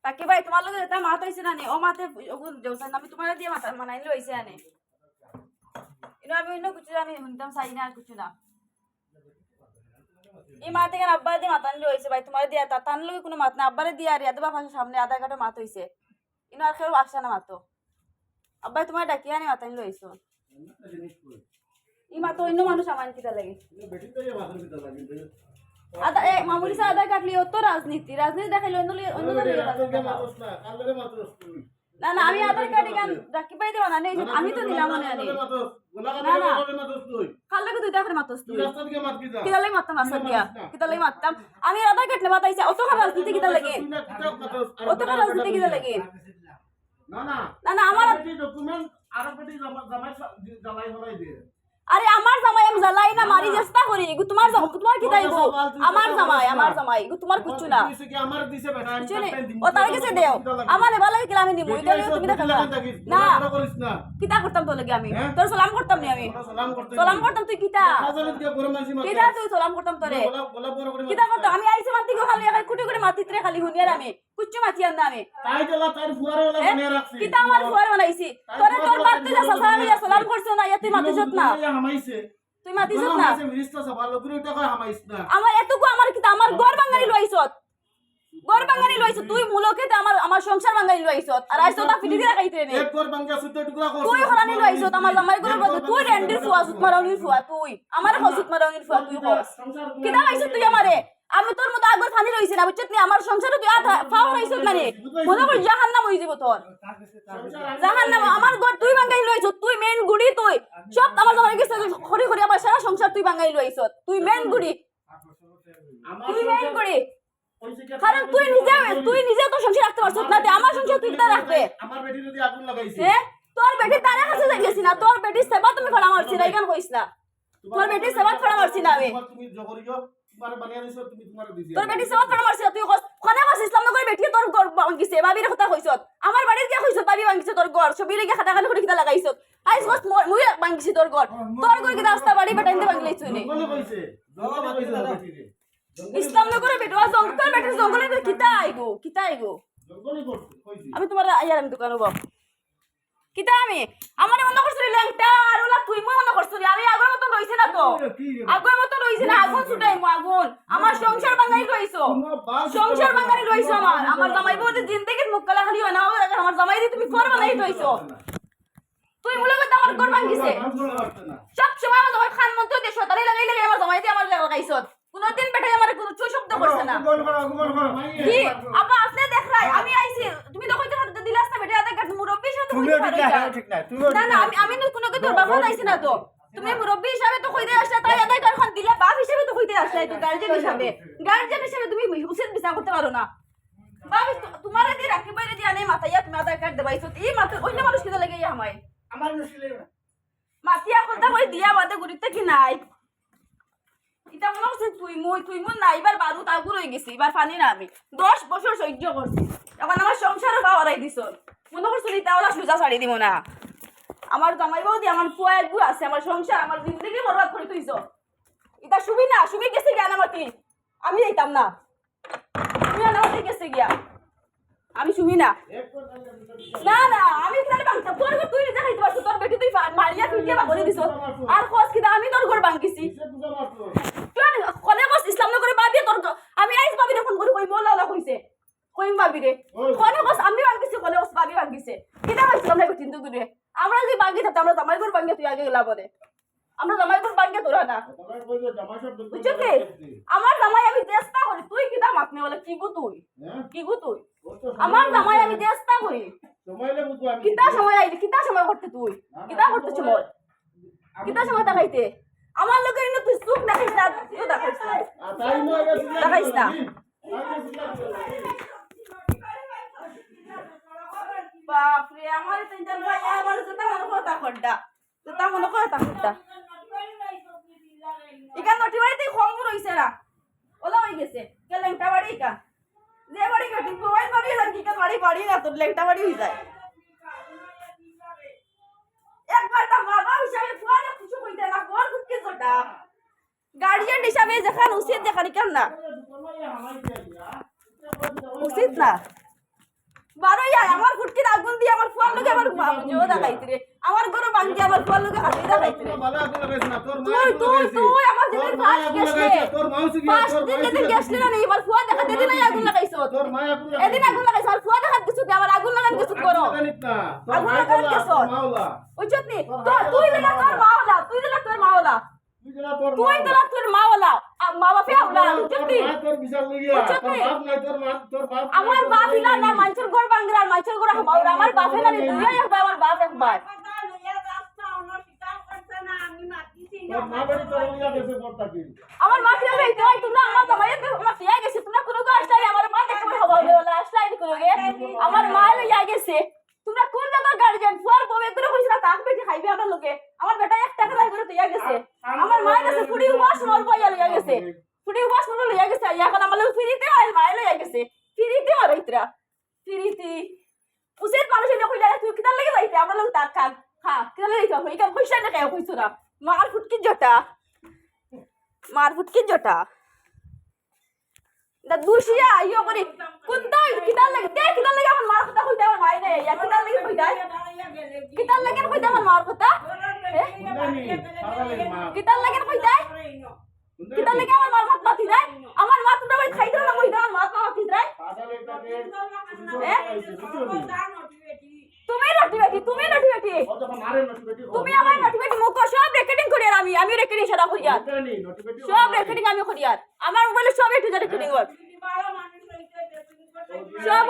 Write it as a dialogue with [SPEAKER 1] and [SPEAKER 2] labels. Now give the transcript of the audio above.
[SPEAKER 1] তাকে ভাই তোমার লগে এটা মাত হইছে না নে ও মাতে ওগুন দেউসান আমি তোমার দিয়ে মাথা মানাইলে হইছে আনে ইনো আমি অন্য কিছু আমি শুনতাম চাই না আর কিছু না এই মাতে কেন আব্বা দিয়ে মাথা নিলে হইছে ভাই তোমার দিয়ে তার লগে কোনো মাত না আব্বারে দিয়ে আর ইয়াদবা পাশে সামনে আধার কার্ডে মাত হইছে ইনো আর কেউ আসছে না মাতো আব্বা তোমার ডাকিয়ে আনি মাথা নিলে হইছে এই মাতো অন্য মানুষ আমার কিটা লাগে আদা এ মামুলি সা আধার কার্ড লিও তো রাজনীতি দেখাইলে অন্য অন্য না না আমি আধার কার্ডে গান রাখি পাই দেব না আমি তো দিলাম মনে আনি না না কাল লাগে দুইটা করে মাতস তুই কিটা লাগি মারতাম আসা দিয়া কিটা লাগি মারতাম আমি আধার কার্ড নেবা তাইছে অত খারাপ রাজনীতি কিটা লাগে অত খারাপ রাজনীতি কিটা লাগে
[SPEAKER 2] না না
[SPEAKER 1] না না আমার
[SPEAKER 2] ডকুমেন্ট আরো পেটি জামাই হলাই দিয়ে
[SPEAKER 1] আরে আমার জামাই আমি জ্বালাই না মারি চেষ্টা করি গো তোমার কি দাইবো আমার জামাই গো তোমার কিচ্ছু না
[SPEAKER 2] আমার দিছে বেটা আমি টাইম দিমু
[SPEAKER 1] ও তার কাছে দেও আমার ভালো লাগে আমি নিমু এটা তুমি দেখা না
[SPEAKER 2] করিস না
[SPEAKER 1] কিটা করতাম তো লাগে আমি তোর সালাম করতাম নি আমি সালাম করতাম তুই কিটা কিটা তুই সালাম করতাম তোরে কিটা করতাম আমি আইছে মাটি গো খালি এক কুটি করে মাটিতে খালি হুনিয়ার আমি কুচ্চু মাটি আন্দা আমি
[SPEAKER 2] তাই দেলা তার ফুয়ারে ওলা বানিয়ে রাখছি
[SPEAKER 1] কিটা আমার ফুয়ারে বানাইছি তোরে তোর বাড়তে যা সালাম করছ না তুই মাটি যত না তুই মাটি যত না
[SPEAKER 2] মিনিস্টার সভা লোকটা কয় হামাইছ না
[SPEAKER 1] আমার এতকু আমার কিটা আমার গড় বাঙালি লইছত গড় বাঙালি লইছত তুই মুলকে আমার সংসার বাঙালি লইছত আর আইছ তা ফিটি দিয়া খাইতে নে
[SPEAKER 2] এক গড় বাঙ্গা সুতে টুকরা কর
[SPEAKER 1] তুই হরানি লইছত আমার জামাই গড় বদ তুই রেন্ডির ফুয়া সুত মারানির ফুয়া তুই আমার হসুত মারানির ফুয়া তুই হস কিটা আইছ তুই আমারে আমি তোর মত আগর ফানি রইছি না বুঝছত নি আমার সংসারে তুই আধা ফাও রইছত মানে মনে কর জাহান্নাম হই যাব তোর জাহান্নাম আমার গড় তুই বাঙালি লইছত তুই মেন গুড়ি তুই সব আমার জামাই গেছে খড়ি খড়ি আমার সারা সংসার তুই বাঙালি লইছত তুই মেন গুড়ি তুই মেন গুড়ি কারণ তুই নিজে তো সংসার রাখতে পারছিস না তে আমার সংসার তুই কিটা রাখবে
[SPEAKER 2] আমার বেটি যদি আগুন লাগাইছে
[SPEAKER 1] হ্যাঁ তোর বেটি তারে কাছে যাইছি না তোর বেটি সেবা তুমি ফড়া মারছি না ইগান কইছ না তোর বেটি সেবা ফড়া মারছি না আমি
[SPEAKER 2] তুমি জগরিও তোমার বানিয়ে দিছো তুমি তোমার দিছি
[SPEAKER 1] তোর বেটি সেবা ফড়া মারছি তুই কোনে কইছ ইসলাম নগর বেটি তোর গড় ভাঙিছে বাবির কথা কইছ আমার বাড়ির কি কইছ বাবি ভাঙিছে তোর গড় ছবি লেগে খাটা খালি করে কিটা লাগাইছ আইস বস মুই ভাঙিছি তোর গড় কি রাস্তা বাড়ি বেটাইতে ভাঙলাইছ নি
[SPEAKER 2] জঙ্গলে কইছে বেটিরে
[SPEAKER 1] ইসলাম নগর বেটি ও জঙ্গল বেটি জঙ্গলে কিটা আইগো
[SPEAKER 2] জঙ্গলে কইছে
[SPEAKER 1] আমি তোমার আইয়ার আমি দোকান হবো কিটা আমি আমার মনে করছিলি ল্যাংটা আর ওলা তুই মই মনে করছিলি আমি আগের মত রইছে না তো আগের মত রইছে না আগুন ছুটাই আগুন আমার সংসার বাঙালি রইছো সংসার বাঙালি রইছো আমার জামাই বউতে জিন্দেগির মুক্কালা খালি হয় না আমার জামাই দি তুমি ফর বানাই রইছো তুই মুলে কত আমার ঘর ভাঙিছে সব সময় আমার জামাই খান মন্ত্র দেশ তারে লাগাই আমার জামাই দি আমার লাগাইছো কোনদিন বেটাই আমার কোনো চুই শব্দ করছে না কি আপা আপনি দেখ রাই আমি আইছি তুমি তো কইতে হাত দিলাস না বেটা আদা কাট মুরব্বি সাথে
[SPEAKER 2] ঠিক না তুই
[SPEAKER 1] না না আমি কোনো কে তোর বাবা আইছি না তো তুমি মুরব্বি হিসাবে তো কইতে আসলে তাই আদা কাট খান দিলা বাপ হিসাবে তো কইতে আসলে তো গার্জিয়ান হিসাবে তুমি উচিত বিচার করতে পারো না বাপ তোমারে দি রাখি বাইরে দি আনে মাথায়া তুমি আদা কাট দেবাইছো এই মাথা অন্য মানুষ কিটা লাগে আমায়
[SPEAKER 2] আমার নসিলে না
[SPEAKER 1] মাতিয়া কথা কই দিয়া বাদে গুরিতে কি নাই এটা মনে হচ্ছে তুই মুই না এবার বারু তাগুর হয়ে গেছি এবার ফানি না আমি 10 বছর সহ্য করছি এখন আমার সংসারও বাড়াই দিছ মনে করছিস এটা ওলা সুজা ছাড়ি দিব না আমার জামাই বৌদি আমার ফুয়া একগু আছে আমার সংসার আমার জিন্দগি বরবাদ করে তুইছ এটা সুবি গেছে গিয়া নামাতি আমি যাইতাম না তুমি নামাতি গেছে গিয়া আমি শুবি না না আমি তাহলে বাংতা তোর তুই নিজে খাইতে পারছ তোর বেটি তুই মারিয়া ফিটিয়া বাগলি দিছ আর কস কি আমি তোর ঘর ভাঙিছি কলে কস ইসলাম নগরে বাবি তোর আমি আইস বাবি রে ফোন করি কই মোলা কইছে কই বাবি রে কলে কস আমি ভাঙিছি কলে কস বাবি ভাঙিছে কিটা হইছিল না কিন্তু গুরে আমরা যদি ভাঙি থাকতে আমরা জামাই ঘর ভাঙিয়ে তুই আগে গেলা বলে আমরা জামাই ঘর ভাঙিয়ে তোরা না বুঝছো কি আমার জামাই আমি চেষ্টা করি তুই কিটা মাপনে বলে কি গো তুই আমার জামাই আমি চেষ্টা করি কিটা সময় আইলি কিটা সময় করতে তুই কিটা করতে সময় কিটা সময় দেখাইতে আমার লোকের ইনো তুই সুখ দেখাইছ না তুই দেখাইছ না দেখাইছ না বাপরে আমার তিনজন ভাই আমার যেটা মনে কথা খড্ডা ইকান নটি বাড়িতে কম রইছে না ওলা হই গেছে কে লেংটা বাড়ি ইকান যে বাড়ি কাটি মোবাইল বাড়ি না কি কান বাড়ি না তোর লেংটা বাড়ি হই যায় একবার তা বাবা হিসাবে ফুয়ারে কিছু কইতে না কোন কুটকে জটা গার্ডিয়ান হিসাবে যেখান উচিত যেখানে কেন না উচিত না বারোই আয় আমার ফুটকির আগুন দিয়ে আমার ফুয়ার লোকে আমার জো দেখাইতি রে আমার ঘরে ভাঙ্গি আমার ফুয়ার লোকে হাতে দেখাইতি রে
[SPEAKER 2] ভালো আগুন লাগাইছ না তোর মা
[SPEAKER 1] তুই আমার যেদিন ফার্স্ট গেছলে
[SPEAKER 2] তোর মাউসি গিয়া
[SPEAKER 1] ফার্স্ট
[SPEAKER 2] তোর
[SPEAKER 1] দিন যেদিন গেছলে না এবার ফুয়া দেখা দিদিন আগুন লাগাইছ
[SPEAKER 2] তোর মা আগুন
[SPEAKER 1] এদিন আগুন লাগাইছ আর ফুয়া দেখা কিছু দে আমার আগুন লাগান কিছু করো আগুন লাগান কিছু ওই চটনি তো তুই দিলা তোর মাওলা তুই দিলা তোর মাওলা তুই দিলা তোর মাওলা মা বাপে আউলা চটনি
[SPEAKER 2] তোর বিচার লইয়া তোর বাপ নাই তোর বাপ
[SPEAKER 1] আমার বাপ ইলা না মাইচের ঘর ভাঙ্গিরা মাইচের ঘর হামাউরা আমার বাপে না দুইয়া একবার আমার বাপ একবার
[SPEAKER 2] তোর মা বাড়ি তোর লইয়া গেছে করতা কি
[SPEAKER 1] আমার মা ফিরে যাইতে হয় তোমরা আমার জামাই আমার ফিরে গেছে তোমরা কোনো গো আসলে আমার মা দেখতে হামাউরে ওলা আসলে আইন করোগে আমার মা লইয়া গেছে তোমরা কোন জায়গার গার্জিয়ান ফুয়ার বউ একদম কইছ না তাক বেটি খাইবে আমার লোকে আমার বেটা 1 টাকা লাই করে তুইয়া গেছে আমার মা গেছে ফুড়ি উবাস মোর বইয়া লইয়া গেছে ফুড়ি উবাস মোর লইয়া গেছে এখন আমার লোক ফিরিতে হয় মা লইয়া গেছে ফিরিতে আর ইতরা ফিরিতি উসের মানুষ এনে কইলা তুই কিটা লাগি যাইতে আমরা লোক তাক খাক হ্যাঁ কিটা লাগি যাও ইকা পয়সা না কেউ কইছ না মার ফুটকি জটা দা দুশিয়া আইও করি কুত্তা কিটা লাগে আমার মার কথা কইতে আমার মাই নাই ইয়া কিটা লাগে কইতে আমার মার কথা কিটা লাগে কইতে কিটা লাগে আমার মার মাত পাতি দেয় আমার মা তোমরা ভাই খাইতো না কইতে আমার মাত পাতি দেয় তুমি নটি বেটি তুমি আমার নটি বেটি মুখ সব রেকর্ডিং করি আর আমি রেকর্ডিং সারা করি আর সব রেকর্ডিং আমি করি আর আমার মোবাইলে সব একটু রেকর্ডিং কর সব